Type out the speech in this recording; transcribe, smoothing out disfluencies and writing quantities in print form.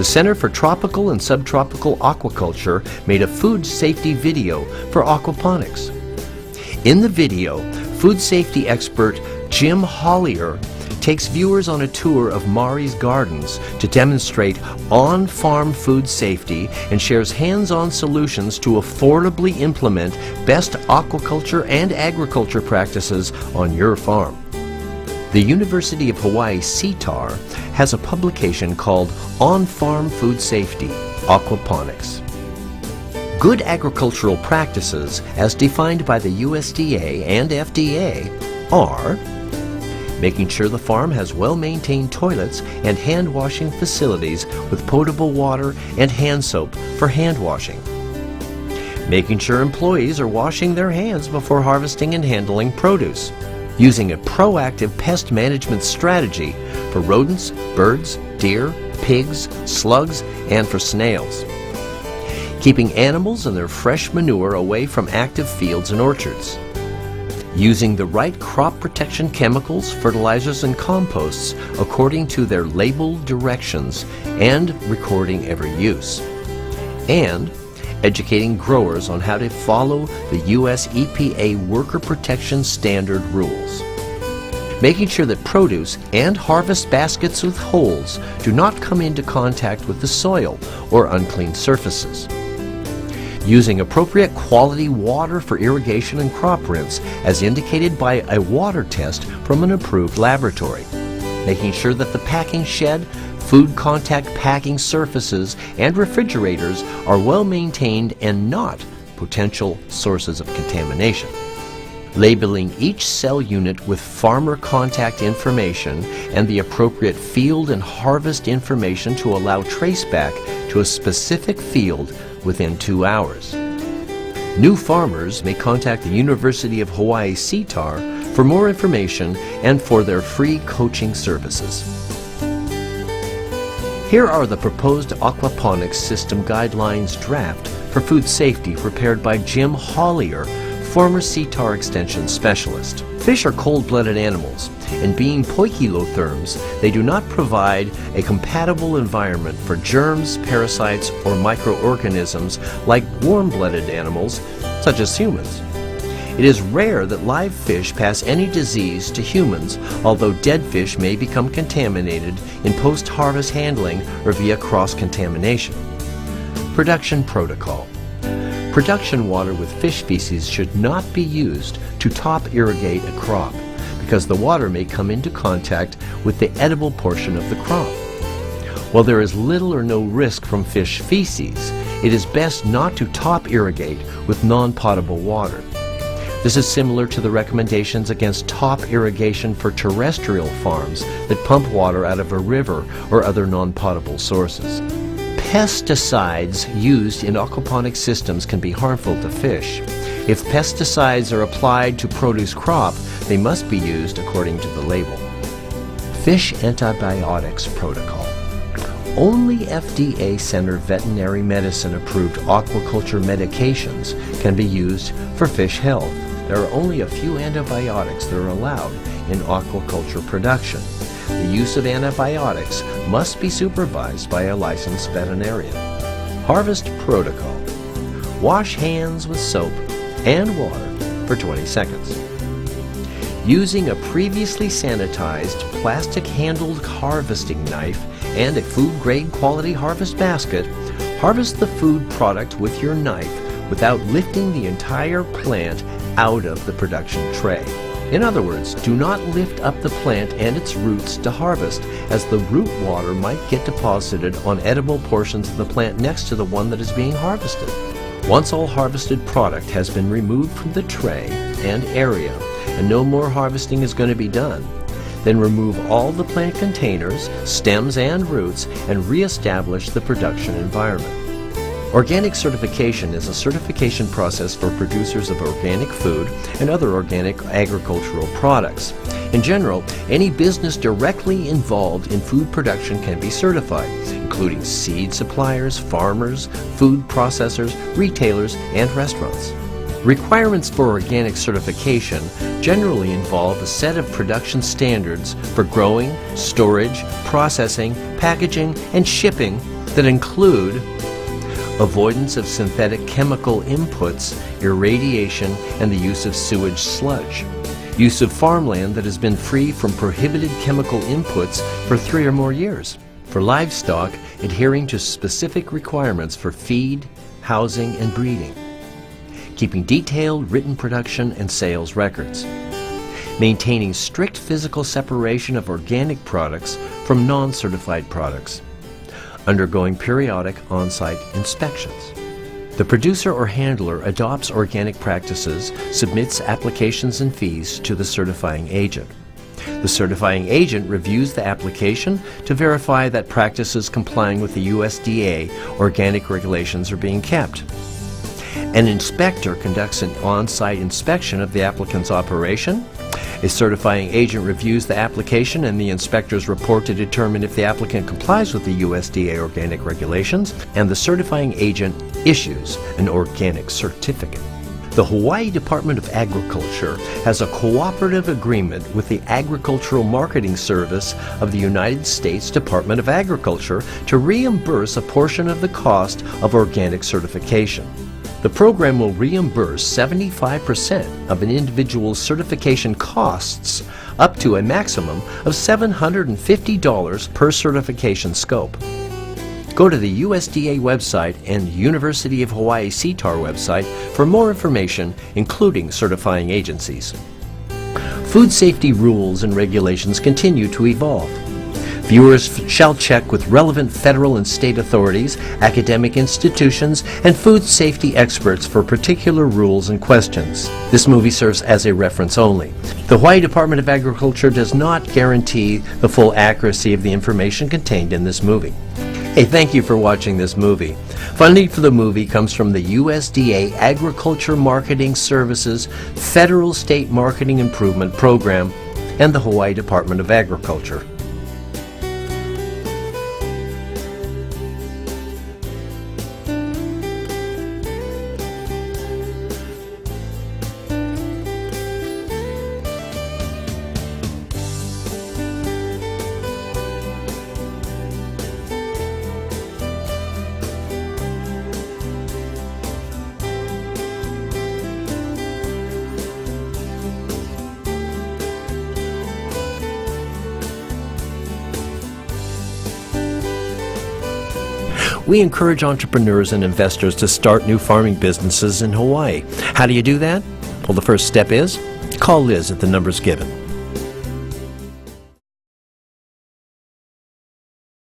the Center for Tropical and Subtropical Aquaculture made a food safety video for aquaponics. In the video, food safety expert Jim Hollier takes viewers on a tour of Mari's gardens to demonstrate on-farm food safety and shares hands-on solutions to affordably implement best aquaculture and agriculture practices on your farm. The University of Hawaii CTAR has a publication called On-Farm Food Safety, Aquaponics. Good agricultural practices, as defined by the USDA and FDA, are making sure the farm has well-maintained toilets and hand-washing facilities with potable water and hand soap for hand washing. Making sure employees are washing their hands before harvesting and handling produce. Using a proactive pest management strategy for rodents, birds, deer, pigs, slugs, and for snails. Keeping animals and their fresh manure away from active fields and orchards. Using the right crop protection chemicals, fertilizers, and composts according to their labeled directions and recording every use. And educating growers on how to follow the U.S. EPA Worker Protection Standard rules. Making sure that produce and harvest baskets with holes do not come into contact with the soil or unclean surfaces. Using appropriate quality water for irrigation and crop rinse as indicated by a water test from an approved laboratory. Making sure that the packing shed, food contact packing surfaces, and refrigerators are well maintained and not potential sources of contamination. Labeling each cell unit with farmer contact information and the appropriate field and harvest information to allow traceback to a specific field within 2 hours. New farmers may contact the University of Hawaii CTAR for more information and for their free coaching services. Here are the proposed aquaponics system guidelines draft for food safety prepared by Jim Hollier, former CTAR Extension Specialist. Fish are cold-blooded animals, and being poikilotherms, they do not provide a compatible environment for germs, parasites, or microorganisms like warm-blooded animals, such as humans. It is rare that live fish pass any disease to humans, although dead fish may become contaminated in post-harvest handling or via cross-contamination. Production protocol. Production water with fish feces should not be used to top irrigate a crop, because the water may come into contact with the edible portion of the crop. While there is little or no risk from fish feces, it is best not to top irrigate with non-potable water. This is similar to the recommendations against top irrigation for terrestrial farms that pump water out of a river or other non-potable sources. Pesticides used in aquaponic systems can be harmful to fish. If pesticides are applied to produce crop, they must be used according to the label. Fish antibiotics protocol. Only FDA-centered veterinary medicine-approved aquaculture medications can be used for fish health. There are only a few antibiotics that are allowed in aquaculture production. The use of antibiotics must be supervised by a licensed veterinarian. Harvest protocol. Wash hands with soap and water for 20 seconds. Using a previously sanitized plastic-handled harvesting knife and a food-grade quality harvest basket, harvest the food product with your knife without lifting the entire plant out of the production tray. In other words, do not lift up the plant and its roots to harvest, as the root water might get deposited on edible portions of the plant next to the one that is being harvested. Once all harvested product has been removed from the tray and area, and no more harvesting is going to be done, then remove all the plant containers, stems, and roots and re-establish the production environment. Organic certification is a certification process for producers of organic food and other organic agricultural products. In general, any business directly involved in food production can be certified, including seed suppliers, farmers, food processors, retailers, and restaurants. Requirements for organic certification generally involve a set of production standards for growing, storage, processing, packaging, and shipping that include avoidance of synthetic chemical inputs, irradiation, and the use of sewage sludge. Use of farmland that has been free from prohibited chemical inputs for 3 or more years. For livestock, adhering to specific requirements for feed, housing, and breeding. Keeping detailed written production and sales records. Maintaining strict physical separation of organic products from non-certified products. Undergoing periodic on-site inspections. The producer or handler adopts organic practices, submits applications and fees to the certifying agent. The certifying agent reviews the application to verify that practices complying with the USDA organic regulations are being kept. An inspector conducts an on-site inspection of the applicant's operation. A certifying agent reviews the application and the inspector's report to determine if the applicant complies with the USDA organic regulations, and the certifying agent issues an organic certificate. The Hawaii Department of Agriculture has a cooperative agreement with the Agricultural Marketing Service of the United States Department of Agriculture to reimburse a portion of the cost of organic certification. The program will reimburse 75% of an individual's certification costs up to a maximum of $750 per certification scope. Go to the USDA website and University of Hawaii CTAR website for more information, including certifying agencies. Food safety rules and regulations continue to evolve. Viewers shall check with relevant federal and state authorities, academic institutions, and food safety experts for particular rules and questions. This movie serves as a reference only. The Hawaii Department of Agriculture does not guarantee the full accuracy of the information contained in this movie. Hey, thank you for watching this movie. Funding for the movie comes from the USDA Agriculture Marketing Services Federal State Marketing Improvement Program and the Hawaii Department of Agriculture. We encourage entrepreneurs and investors to start new farming businesses in Hawaii. How do you do that? Well, the first step is call Liz at the numbers given.